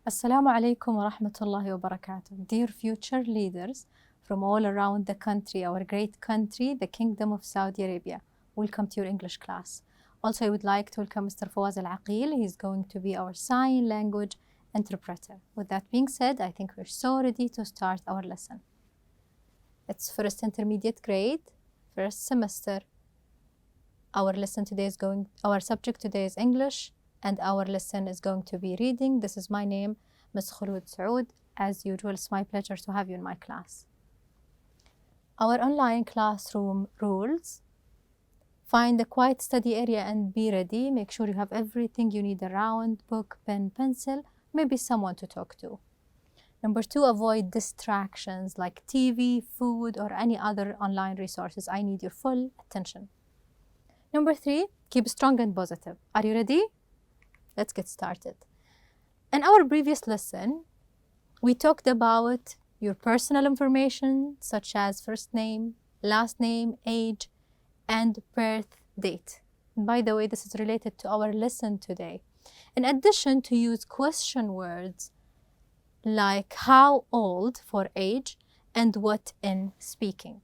Assalamu alaikum wa rahmatullahi wa barakatuh. Dear future leaders from all around the country, our great country, the Kingdom of Saudi Arabia, welcome to your English class. Also, I would like to welcome Mr. Fawaz Al-Aqil. He's going to be our sign language interpreter. With that being said, I think we're so ready to start our lesson. It's first intermediate grade, first semester. Our subject today is English, and our lesson is going to be reading. This is my name, Ms. Khulud Saoud. As usual, it's my pleasure to have you in my class. Our online classroom rules: find a quiet study area and be ready. Make sure you have everything you need around: book, pen, pencil, maybe someone to talk to. Number 2, avoid distractions like TV, food, or any other online resources. I need your full attention. Number 3, keep strong and positive. Are you ready? Let's get started. In our previous lesson, we talked about your personal information such as first name, last name, age, and birth date. And by the way, this is related to our lesson today. In addition, to use question words like how old for age and what in speaking.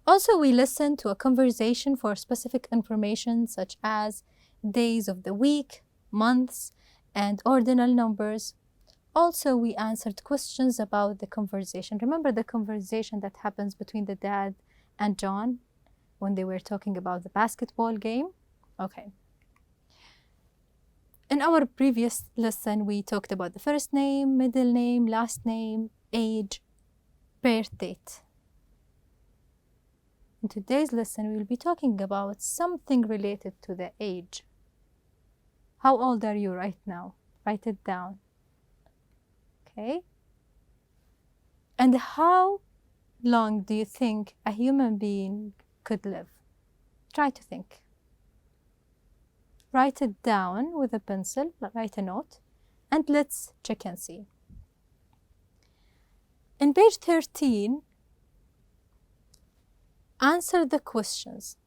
Also, we listened to a conversation for specific information such as days of the week, months, and ordinal numbers. Also, we answered questions about the conversation. Remember the conversation that happens between the dad and John when they were talking about the basketball game? Okay. In our previous lesson, we talked about the first name, middle name, last name, age, birth date. In today's lesson, we will be talking about something related to the age. How old are you right now? Write it down. Okay? And how long do you think a human being could live? Try to think. Write it down with a pencil, write a note, and let's check and see. In page 13, answer the questions.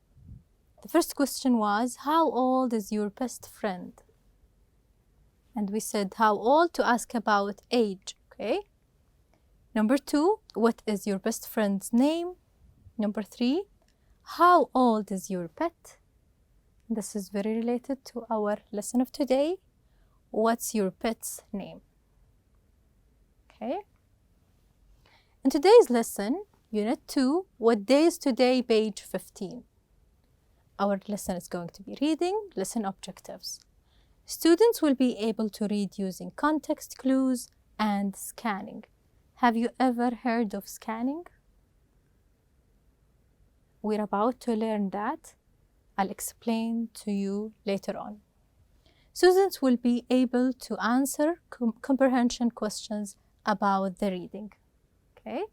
The first question was, how old is your best friend? And we said how old to ask about age, okay? Number 2, what is your best friend's name? Number 3, how old is your pet? This is very related to our lesson of today. What's your pet's name? Okay. In today's lesson, Unit 2, what day is today, page 15. Our lesson is going to be reading, lesson objectives. Students will be able to read using context clues and scanning. Have you ever heard of scanning? We're about to learn that. I'll explain to you later on. Students will be able to answer comprehension questions about the reading. Okay?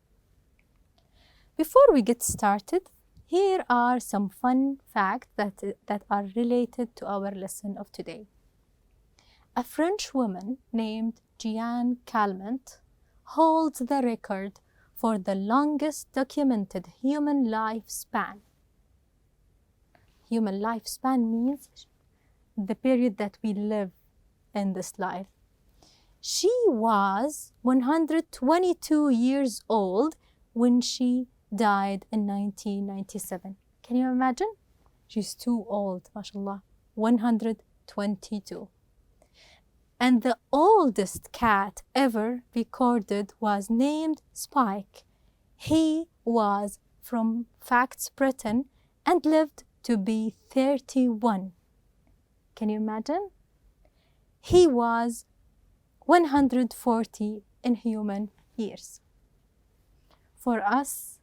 Before we get started, here are some fun facts that are related to our lesson of today. A French woman named Jeanne Calment holds the record for the longest documented human lifespan. Human lifespan means the period that we live in this life. She was 122 years old when she died in 1997. Can you imagine? She's too old, mashallah. 122. And the oldest cat ever recorded was named Spike. He was from Facts Britain and lived to be 31. Can you imagine? He was 140 in human years. For us,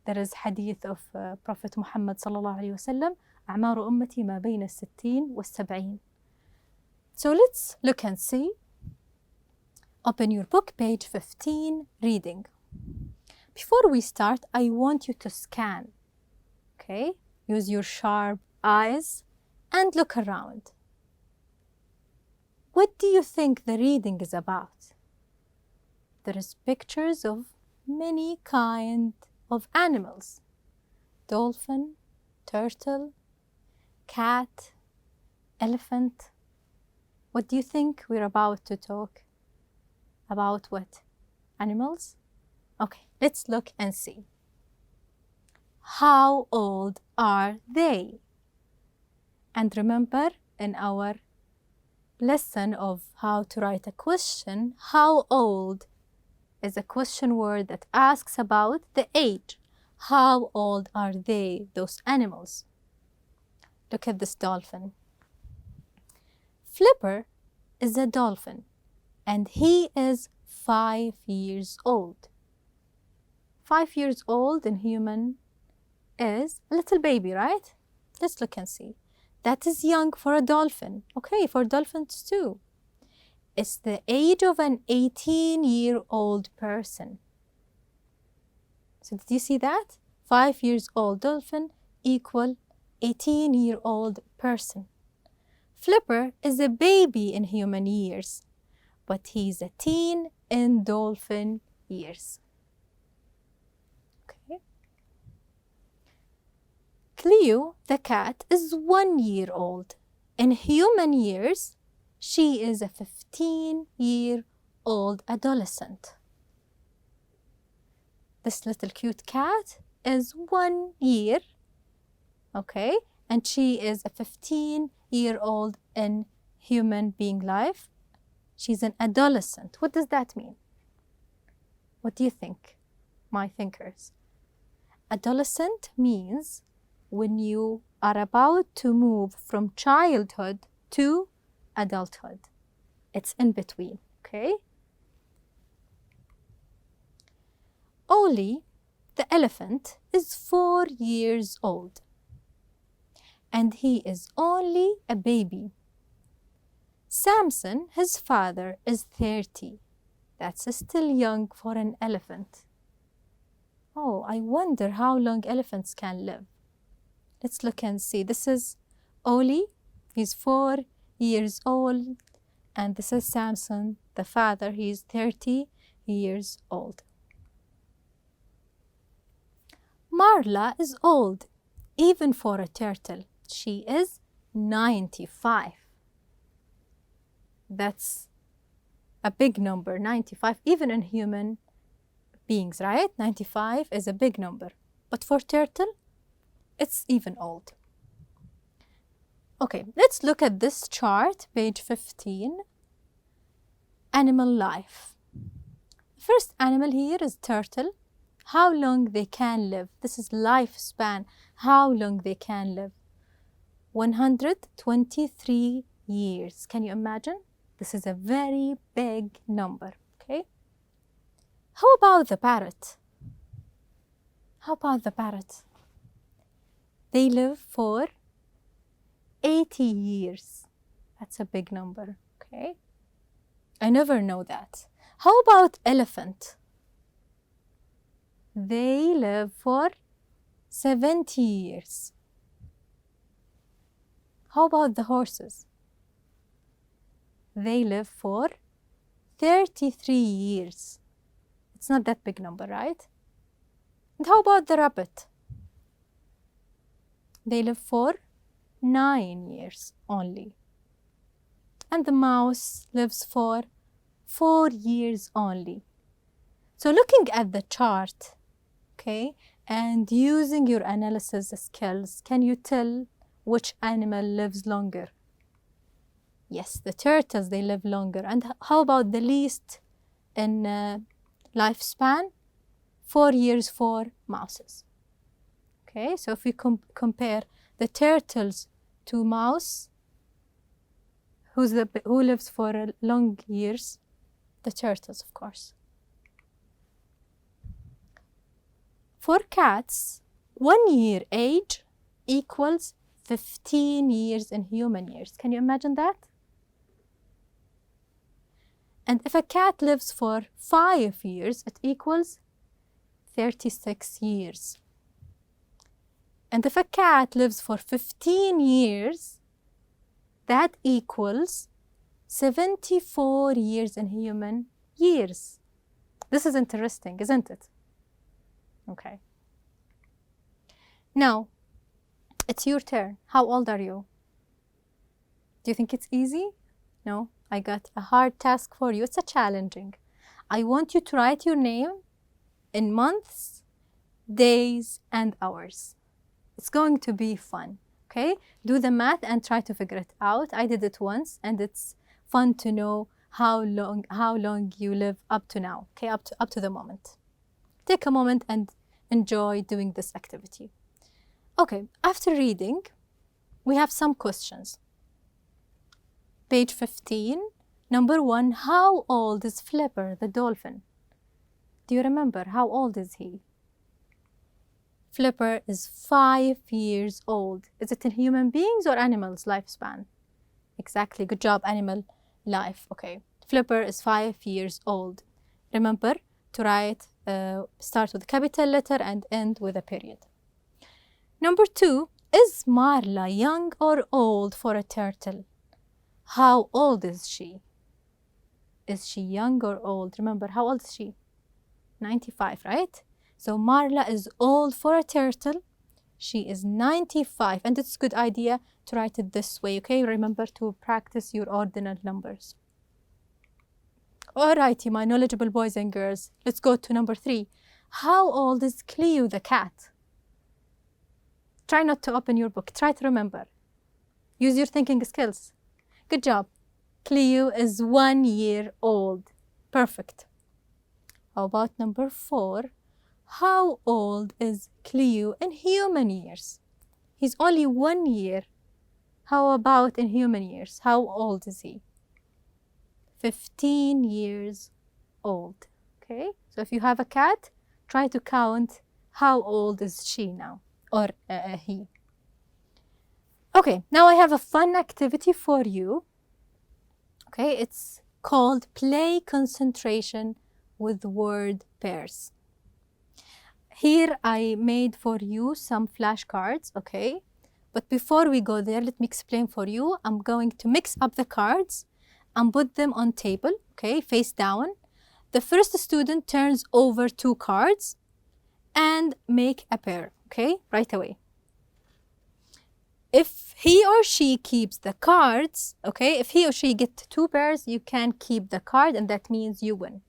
there is hadith of Prophet Muhammad sallallahu alayhi wa sallam, أعمار أمتي ما بين 60 و70. So let's look and see. Open your book, page 15, reading. Before we start, I want you to scan. Okay? Use your sharp eyes and look around. What do you think the reading is about? There is pictures of many kinds of animals. Dolphin, turtle, cat, elephant. What do you think we're about to talk about? What? Animals? Okay, let's look and see. How old are they? And remember, in our lesson of how to write a question, how old is a question word that asks about the age. How old are they, those animals? Look at this dolphin. Flipper is a dolphin, and he is 5 years old. 5 years old in human is a little baby, right? Let's look and see. That is young for a dolphin. Okay, for dolphins too. It's the age of an 18-year-old person. So did you see that? 5 years old dolphin equal 18-year-old person. Flipper is a baby in human years, but he's a teen in dolphin years. Okay. Cleo, the cat, is 1 year old. In human years, she is a 15-year-old adolescent. This little cute cat is 1 year, okay, and she is a 15-year-old in human being life. She's an adolescent. What does that mean? What do you think, my thinkers? Adolescent means when you are about to move from childhood to adulthood. It's in between, okay? Ollie, the elephant, is 4 years old, and he is only a baby. Samson, his father, is 30. That's still young for an elephant. Oh, I wonder how long elephants can live. Let's look and see. This is Ollie. He's 4 years old. And this is Samson, the father. He's 30 years old. Marla is old, even for a turtle. She is 95. That's a big number, 95, even in human beings, right? 95 is a big number. But for turtle, it's even old. Okay, let's look at this chart, page 15. Animal life. First animal here is turtle. How long they can live. This is lifespan, how long they can live. 123 years. Can you imagine? This is a very big number, okay? How about the parrot? How about the parrot? They live for 80 years. That's a big number, okay? I never know that. How about elephant? They live for 70 years. How about the horses? They live for 33 years. It's not that big number, right? And how about the rabbit? They live for 9 years only. And the mouse lives for 4 years only. So looking at the chart, okay, and using your analysis skills, can you tell which animal lives longer? Yes, the turtles, they live longer. And how about the least in lifespan? 4 years for mouses. Okay, so if we compare the turtles to mouse, who lives for long years? The turtles, of course. For cats, 1 year age equals 15 years in human years. Can you imagine that? And if a cat lives for 5 years, it equals 36 years. And if a cat lives for 15 years, that equals 74 years in human years. This is interesting, isn't it? Okay. Now, it's your turn. How old are you? Do you think it's easy? No, I got a hard task for you. It's a challenging. I want you to write your name in months, days, and hours. It's going to be fun, okay? Do the math and try to figure it out. I did it once, and it's fun to know how long you live up to now, okay? Up to the moment. Take a moment and enjoy doing this activity. Okay, after reading, we have some questions. Page 15, number 1, how old is Flipper the dolphin? Do you remember how old is he? Flipper is 5 years old. Is it in human beings or animals' lifespan? Exactly, good job, animal life. Okay, Flipper is 5 years old. Remember to write, start with a capital letter and end with a period. Number 2, is Marla young or old for a turtle? How old is she? Is she young or old? Remember, how old is she? 95, right? So Marla is old for a turtle. She is 95, and it's a good idea to write it this way, okay? Remember to practice your ordinal numbers. Alrighty, my knowledgeable boys and girls, let's go to number 3. How old is Cleo the cat? Try not to open your book. Try to remember. Use your thinking skills. Good job. Cleo is 1 year old. Perfect. How about number 4? How old is Cleo in human years? He's only 1 year. How about in human years? How old is he? 15 years old. Okay, so if you have a cat, try to count how old is she now, or he. Okay, now I have a fun activity for you. Okay, it's called Play Concentration with Word Pairs. Here I made for you some flashcards, okay? But before we go there, let me explain for you. I'm going to mix up the cards and put them on table, okay, face down. The first student turns over 2 cards and make a pair, okay, right away. If he or she keeps the cards, okay, if he or she get 2 pairs, you can keep the card, and that means you win.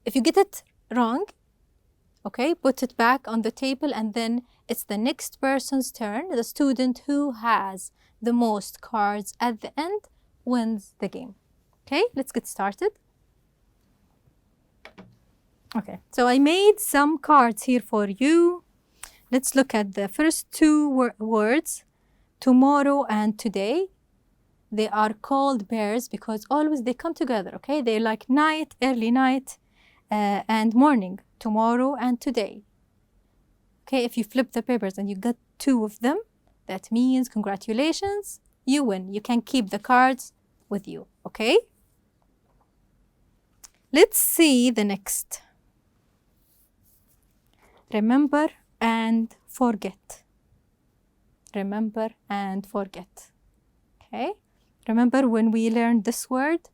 If you get it wrong, okay, put it back on the table, and then it's the next person's turn. The student who has the most cards at the end wins the game. Okay, let's get started. Okay, so I made some cards here for you. Let's look at the first 2 words, tomorrow and today. They are called pairs because always they come together, okay? They're like night, early night, and morning, tomorrow and today. Okay, if you flip the papers and you got 2 of them, that means congratulations, you win. You can keep the cards with you, okay? Let's see the next. Remember and forget. Remember and forget. Okay? Remember when we learned this word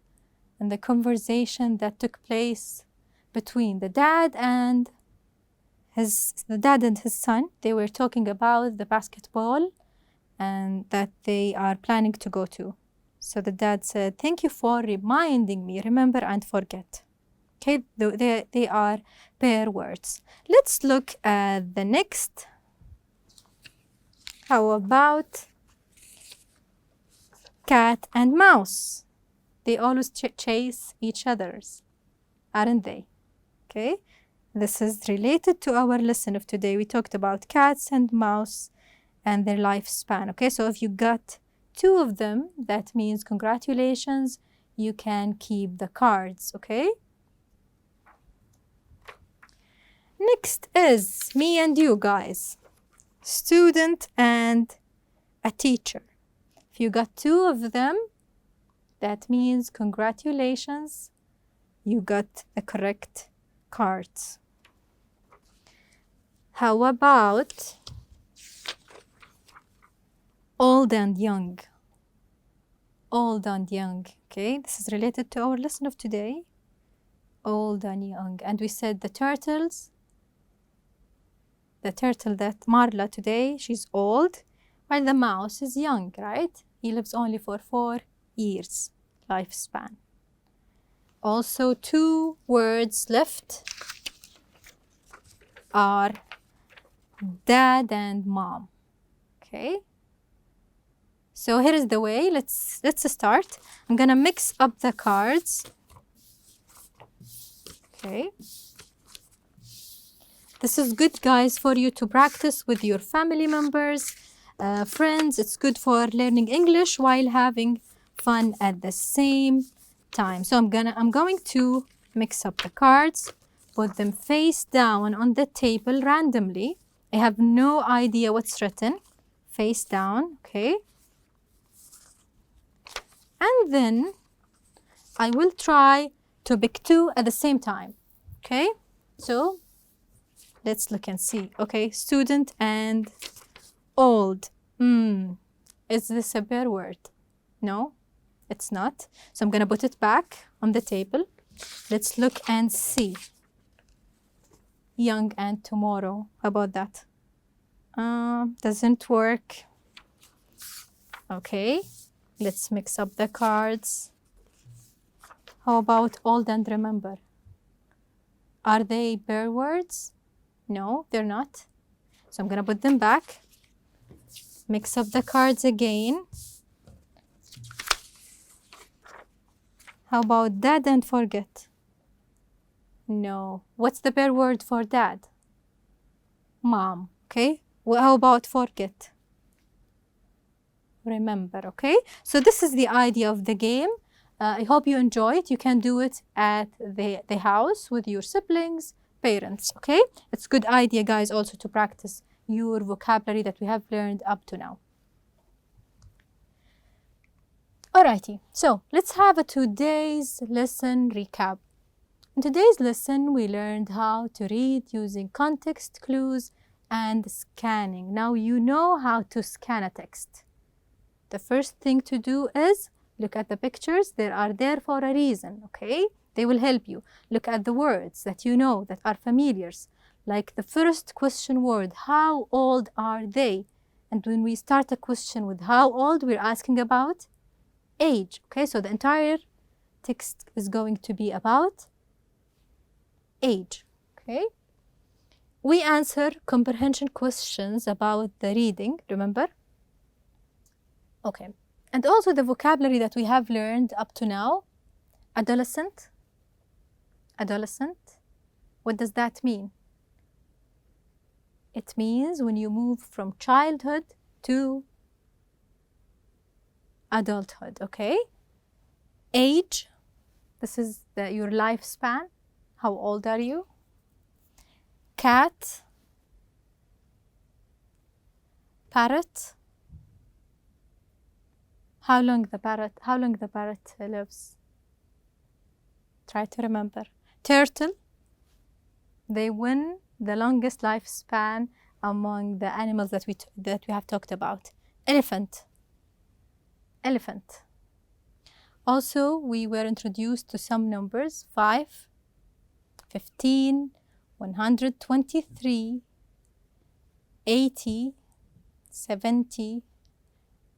and the conversation that took place between the dad and his son. They were talking about the basketball and that they are planning to go to. So the dad said, "Thank you for reminding me. Remember and forget." Okay, they are pair words. Let's look at the next. How about cat and mouse? They always chase each other's, aren't they? Okay, this is related to our lesson of today. We talked about cats and mouse and their lifespan. Okay, so if you got 2 of them, that means congratulations, you can keep the cards, okay? Next is me and you guys, student and a teacher. If you got 2 of them, that means congratulations, you got the correct cards. How about old and young? Old and young, okay? This is related to our lesson of today. Old and young. And we said the turtle that Marla today, she's old, while the mouse is young, right? He lives only for 4 years. lifespan. Also, 2 words left are dad and mom. Okay. So here is the way. Let's start. I'm gonna mix up the cards. Okay. This is good, guys, for you to practice with your family members, friends. It's good for learning English while having fun at the same time. So I'm going to mix up the cards, put them face down on the table randomly. I have no idea what's written. Face down, okay? And then I will try to pick 2 at the same time, okay? So let's look and see. Okay, student and old. Is this a bear word? No, it's not. So I'm gonna put it back on the table. Let's look and see. Young and tomorrow. How about that? Doesn't work. Okay, let's mix up the cards. How about old and remember? Are they bear words? No, they're not. So I'm gonna put them back. Mix up the cards again. How about dad and forget? No. What's the bear word for dad? Mom, okay? Well, how about forget? Remember, okay? So this is the idea of the game. I hope you enjoy it. You can do it at the house with your siblings, parents, okay? It's a good idea, guys, also to practice your vocabulary that we have learned up to now. Alrighty, so let's have a today's lesson recap. In today's lesson, we learned how to read using context clues and scanning. Now you know how to scan a text. The first thing to do is look at the pictures. They are there for a reason, okay? They will help you. Look at the words that you know that are familiars. Like the first question word, how old are they? And when we start a question with how old, we're asking about age, okay? So the entire text is going to be about age, okay? We answer comprehension questions about the reading, remember? Okay. And also the vocabulary that we have learned up to now. Adolescent. Adolescent. What does that mean? It means when you move from childhood to adulthood, okay? Age. This is your lifespan. How old are you? Cat. Parrot. How long the parrot lives? Try to remember. Turtle. They win the longest lifespan among the animals that we have talked about. Elephant. Elephant. Also, we were introduced to some numbers: 5, 15, 123, 80, 70,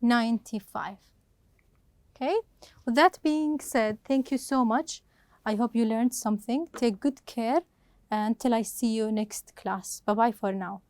95. Okay, with that being said, thank you so much. I hope you learned something. Take good care until I see you next class. Bye-bye for now.